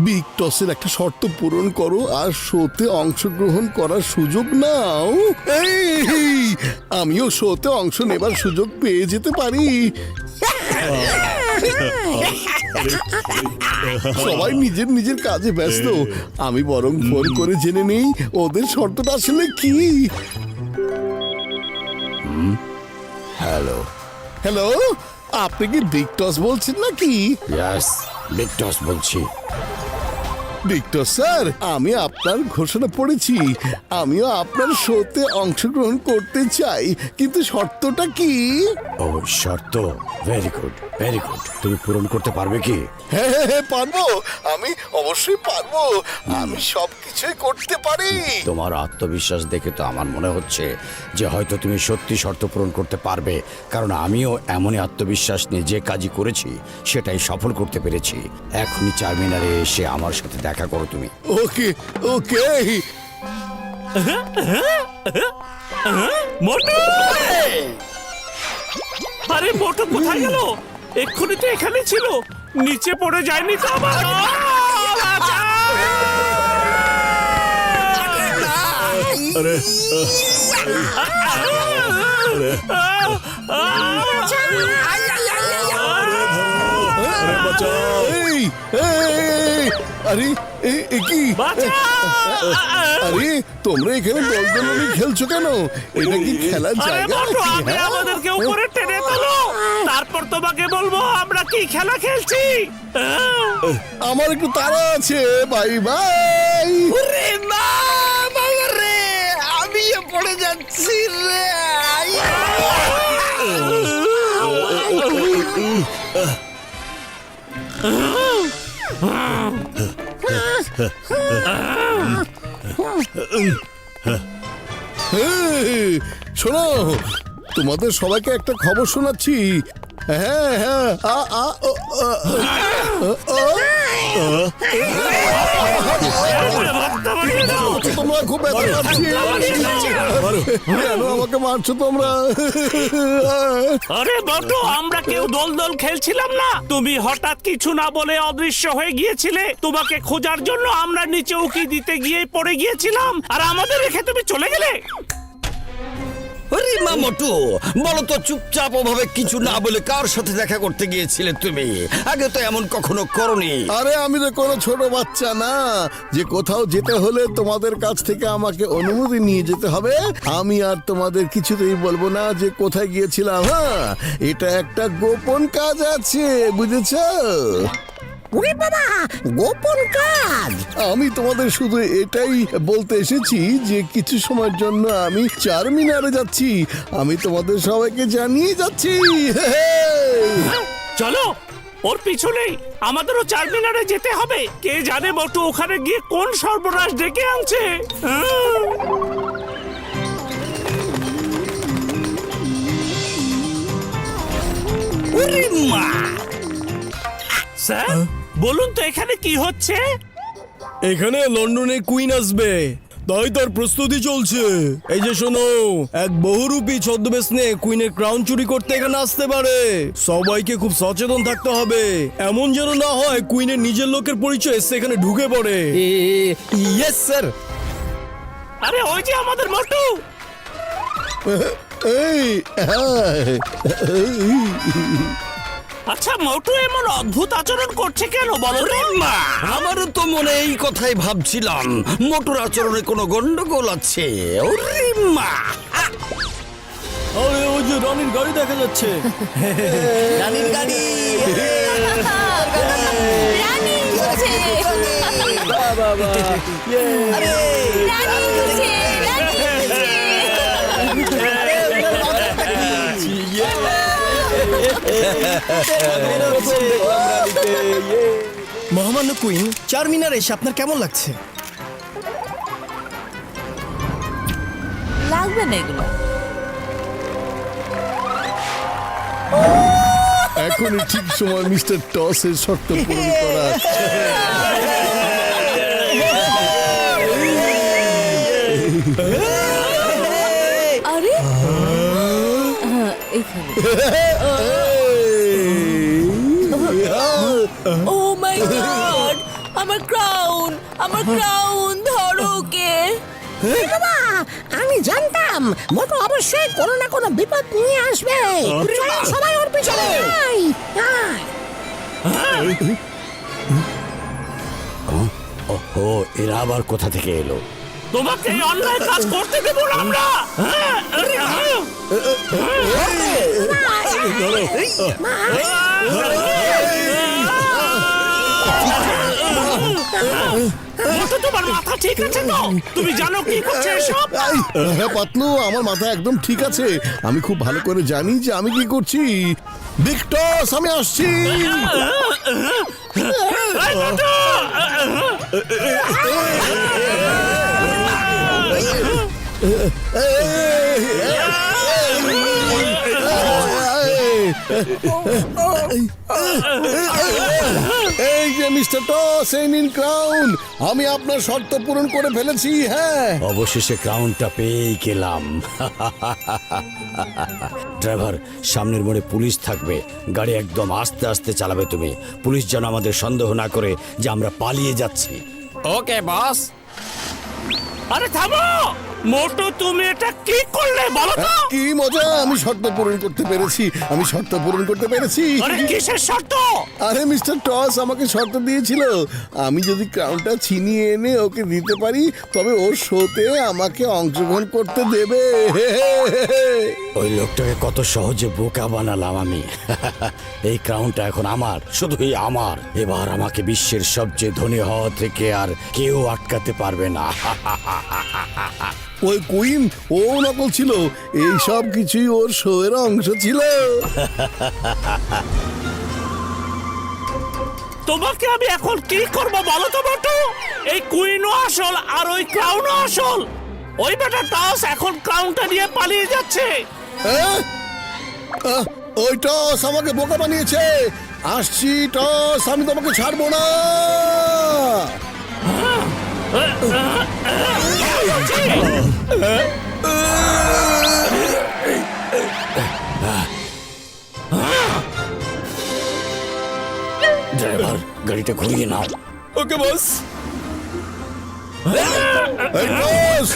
Big টসের একটা শর্ত পূরণ করো আর শোতে অংশগ্রহণ করার সুযোগ নাও। আমিও শোতে অংশ নেবার সুযোগ পেয়ে যেতে পারি। সবাই নিজের নিজের কাজে ব্যস্ত, আমি বরং ফোন করে জেনে নেই ওদের শর্তটা আসলে কি। হ্যালো হ্যালো, আপনি কি বিগ টস বলছেন নাকি? ইয়েস, বিগ টস বলছি। ভিক্টর স্যার, আমি আপনার ঘোষণা পড়েছি, আমিও আপনার শোতে অংশগ্রহণ করতে চাই, কিন্তু শর্তটা কি? ও শর্ত, ভেরি গুড ভেরি গুড। তুমি পূরণ করতে পারবে কি? হ্যাঁ হ্যাঁ হ্যাঁ, পারবো, আমি অবশ্যই পারবো, আমি সবকিছুই করতে পারি। তোমার আত্মবিশ্বাস দেখে তো আমার মনে হচ্ছে যে হয়তো তুমি সত্যি শর্ত পূরণ করতে পারবে, কারণ আমিও এমনই আত্মবিশ্বাস নিয়ে যে কাজই করেছি সেটাই সফল করতে পেরেছি। এখনই চারমিনারে এসে আমার সাথে দেখা করো তুমি। ওকে ওকে। মোটু! আরে মোটু কোথায় গেল? এক্ষুনি তো এখানে ছিল, নিচে পড়ে যায়নি তো আবার? এই, এই, আরে কি? আরে তোমরা এখানে দলদলি খেলছো কেন? এটা কি খেলার জায়গা নাকি? আমাদেরকে উপরে টেনে তোলো, তারপর তোমাকে বলবো আমরা কি খেলা খেলছি। আমার একটু তাড়া আছে, বাই বাই। আমি পড়ে যাচ্ছি রে। শোনো, তোমাদের সবাইকে একটা খবর শোনাচ্ছি। হ্যাঁ হ্যাঁ, তোমরা খুব ব্যথা পাচ্ছি, কেন আমাকে মারছো তোমরা? আরে বটো, আমরা কেউ দল দল খেলছিলাম না, তুমি হঠাৎ কিছু না বলে অদৃশ্য হয়ে গিয়েছিলে। তোমাকে খোঁজার জন্য আমরা নিচে উকি দিতে গিয়ে পড়ে গিয়েছিলাম, আর আমাদের রেখে তুমি চলে গেলে। আরে মা মোটু, বলো তো, চুপচাপ ওভাবে কিছু না বলে কার সাথে দেখা করতে গিয়েছিলে তুমি? আগে তো এমন কখনো করনি। আরে আমি তো কোনো ছোট বাচ্চা না যে কোথাও যেতে হলে তোমাদের কাছ থেকে আমাকে অনুমতি নিয়ে যেতে হবে। আমি আর তোমাদের কিছুতেই বলবো না যে কোথায় গিয়েছিলাম। হ্যাঁ, এটা একটা গোপন কাজ আছে, বুঝেছো? ওরে বাবা, গোপন কাজ! আমি তোমাদের শুধু এটাই বলতে এসেছি যে কিছু সময়ের জন্য আমি চারমিনারে যাচ্ছি, আমি তোমাদের সবাইকে জানিয়ে যাচ্ছি। চলো, ওর পিছু নেই, আমাদেরও চারমিনারে যেতে হবে। কে জানে বটু ওখানে গিয়ে কোন সর্বনাশ ডেকে আনছে। ওরে মা! স্যার বলুন তো এখানে কি হচ্ছে? এখানে লন্ডনে কুইন আসবে, তাই তার প্রস্তুতি চলছে। এই যে শোনো, এক বহুরূপী ছদ্মবেশ নিয়ে কুইনের ক্রাউন চুরি করতে এখানে আসতে পারে। সবাইকে খুব সচেতন থাকতে হবে, এমন যেন না হয় কুইনের নিজের লোকের পরিচয় সেখানে ঢুকে পড়ে। Yes sir. আরে ওই যে আমাদের মোটু। এই আচ্ছা, মোটু এমন অদ্ভুত আচরণ করছে কেন বলো তো? মা, আমারও তো মনে এই কথাই ভাবছিলাম, মোটুর আচরণে কোনো গন্ডগোল আছে। ওরে মা! আরে ওই যে রানীর গাড়ি দেখা যাচ্ছে। রানীর গাড়ি! রানী এসেছে! আরে! রানী এসেছে! রানী মহামান্য কুইন, চারমিনার এসে আপনার কেমন লাগছে? লাগবে না এগুলো। এখনই ঠিক সময় মিস্টার টসের শর্ত পূরণ করা। আরে এখানে ও মাই গড, আমার ক্রাউন ধরো কে। বাবা, আমি জানতাম মোটু অবশ্যই কোনো না কোনো বিপদ নিয়ে আসবে। চলো সবাই ওর পিছনে যাই। ওহো, এরা আবার কোথা থেকে এলো? তোমাকে এই অন্যায় কাজ করতে দেবো না আমরা। মোটু, তোমার মাথা ঠিক আছে তো? তুমি জানো কি করছো এসব? হ্যাঁ পাতলু, আমার মাথা একদম ঠিক আছে। আমি খুব ভালো করে জানি যে আমি কি করছি। বিগ টস, আমি আসছি। এই মোটু! এই যে মিস্টার টস, এই নিন ক্রাউন। আমি আপনার শর্ত পূরণ করে ফেলেছি। হ্যাঁ, অবশেষে ক্রাউনটা পেয়েই গেলাম। ড্রাইভার, সামনের মোড়ে পুলিশ থাকবে, গাড়ি একদম আস্তে আস্তে চালাবে তুমি। পুলিশ যেন আমাদের সন্দেহ না করে যে আমরা পালিয়ে যাচ্ছি। ওকে বস। আরে থামো! মোটু, তুমি এটা কি করলে বলো তো? কি মজা! আমি শর্ত পূরণ করতে পেরেছি। আরে কিসের শর্ত? আরে মিস্টার টস আমাকে শর্ত দিয়েছিল, আমি যদি ক্রাউনটা ছিনিয়ে এনে ওকে দিতে পারি তবে ওর শোতে আমাকে অংশগ্রহণ করতে দেবে। ওই লোকটাকে কত সহজে বোকা বানালাম আমি। এই ক্রাউনটা এখন আমার, শুধুই আমার। এবার আমাকে বিশ্বের সবচেয়ে ধনী হওয়া থেকে আর কেউ আটকাতে পারবে না। ওই কুইন ও নকল ছিল, এই সব কিছুই ওর শো এর অংশ ছিল। তোমাকে আমি এখন কি করব বলো তো মোটু? এই কুইনও আসল আর ওই ক্রাউনও আসল। ওই বেটা টস এখন ক্রাউনটা নিয়ে পালিয়ে যাচ্ছে। হ্যাঁ? ওই টস আমাকে বোকা বানিয়েছে। আসছি টস, আমি তোমাকে ছাড়বো না। ড্রাইভার, গাড়িটা ঘুরিয়ে নাও। ওকে বস। এই টস!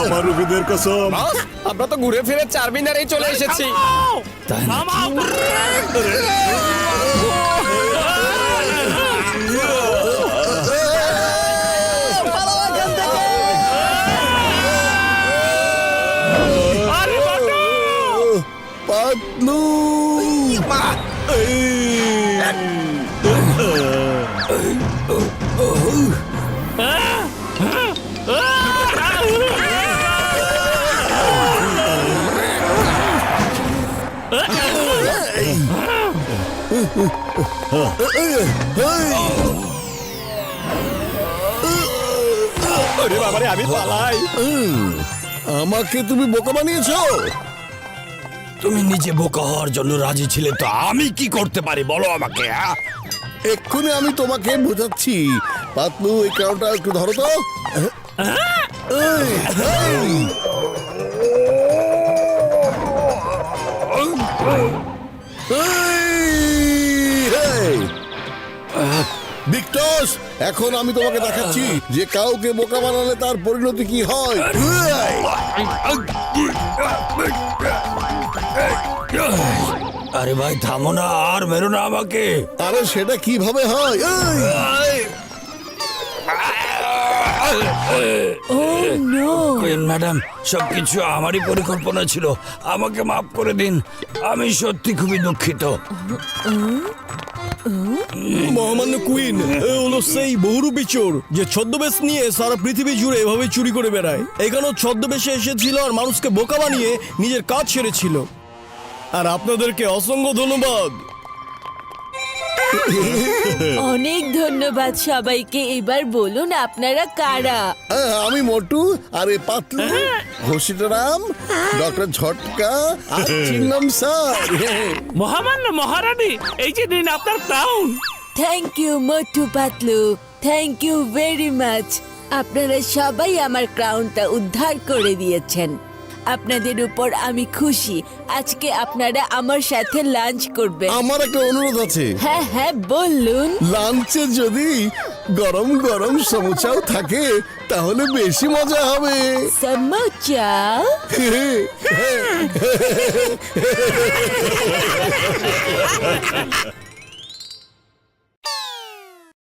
আমার রুগীদের কসম। আমরা তো ঘুরে ফিরে চারমিনারেই চলে এসেছি। তাই না? পাতলু! আরে বাবারে, আমি পালাই। আমাকে তুমি বোকা বানিয়েছো। তুমি নিজে বোকা হওয়ার জন্য রাজি ছিলে, তো আমি কি করতে পারি বলো আমাকে? এক্ষুনি আমি তোমাকে বোঝাচ্ছি। পাতলু, এই ক্রাউনটা একটু ধরো তো। বিক্টস, এখন আমি তোমাকে দেখাচ্ছি যে কাউকে বোকা বানালে তার পরিণতি কি হয়। আরে ভাই থামো না, আর মেরো না আমাকে। আরে সেটা কিভাবে হয়? কুইন ম্যাডাম, সবকিছু আমারই পরিকল্পনা ছিল, আমাকে মাফ করে দিন। আমি সত্যি খুবই দুঃখিত। মহামান্য কুইন এ হলো সেই বহুরূপী চোর যে ছদ্মবেশ নিয়ে সারা পৃথিবী জুড়ে এভাবে চুরি করে বেড়ায়। এখানেও ছদ্মবেশে এসেছিল আর মানুষকে বোকা বানিয়ে নিজের কাজ সেরেছিল। আর আপনাদেরকে অসংখ্য ধন্যবাদ। অনেক ধন্যবাদ সবাইকে। এবার বলুন আপনারা কারা? আমি মোটু, আর এ পাতলু, ঘোষিতরাম, ডক্টর ঝটকা আর চিংগাম স্যার। মহামান্য মহারানী, এই যে নিন আপনার crown. Thank you Motu Patlu, thank you very much. আপনারা সবাই আমার ক্রাউনটা উদ্ধার করে দিয়েছেন। আপনাদের উপর আমি খুশি। আজকে আপনারা আমার সাথে লাঞ্চ করবেন। আমার একটা অনুরোধ আছে, হ্যাঁ হ্যাঁ বলুন। লাঞ্চে যদি গরম গরম সমুচাও থাকে তাহলে বেশি মজা হবে। সমোচা